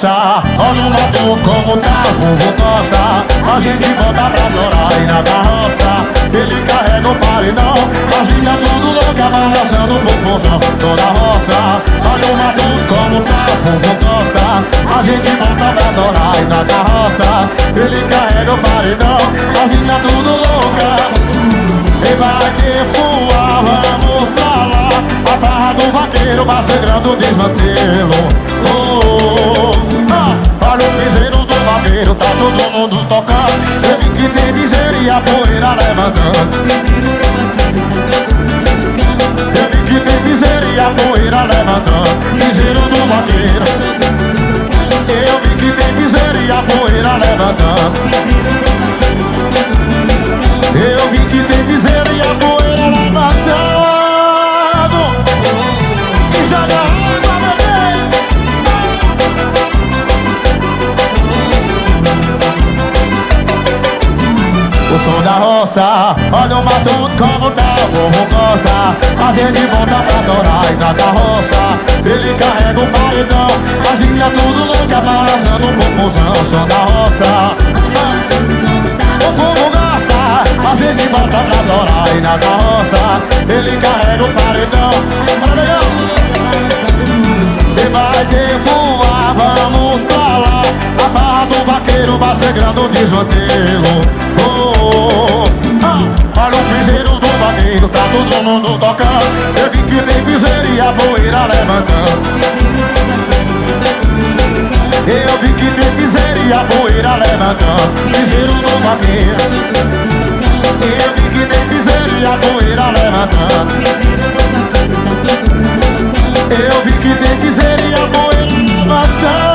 roça, olha o motor como tá, o povo gosta. A gente bota pra adorar e na carroça ele carrega o paredão, as linhas tudo louca, balançando o popozão. Toda roça, olha o motor como tá, o povo gosta. A gente bota pra adorar e na carroça ele carrega o paredão, as linhas tudo louca. E vai que voar, vamos pra lá. A farra do vaqueiro vai sangrando o desmantelo. Olha o piseiro do vaqueiro, tá todo mundo tocando. Eu vi que tem miséria e a poeira levantando. Eu vi que tem miséria e a poeira levantando. Piseiro do vaqueiro. Eu vi que tem miséria e a poeira levantando. Eu vi que tem piseira e a poeira levantando. E joga água, bebê. O som da roça, olha o matuto como tá, o povo gosta. A gente volta pra adorar e na carroça ele carrega o paredão, as linhas tudo louca, balançando o popozão. O som da roça, o povo gosta. A gente volta pra adorar e na carroça ele carrega o paredão. E vai ter voar, vamos pra lá. A farra do vaqueiro vai sangrando o desmantelo. Olha o piseiro do vaqueiro, tá todo mundo tocando. Eu vi que tem piseiro e a poeira levantando. Eu vi que tem piseiro e a poeira levantando. Piseiro do vaqueiro. Eu vi que tem piseiro e a poeira levantando. Eu vi que tem piseiro e a poeira levantando.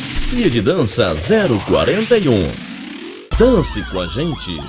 Cia de Dança 041. Dance com a gente.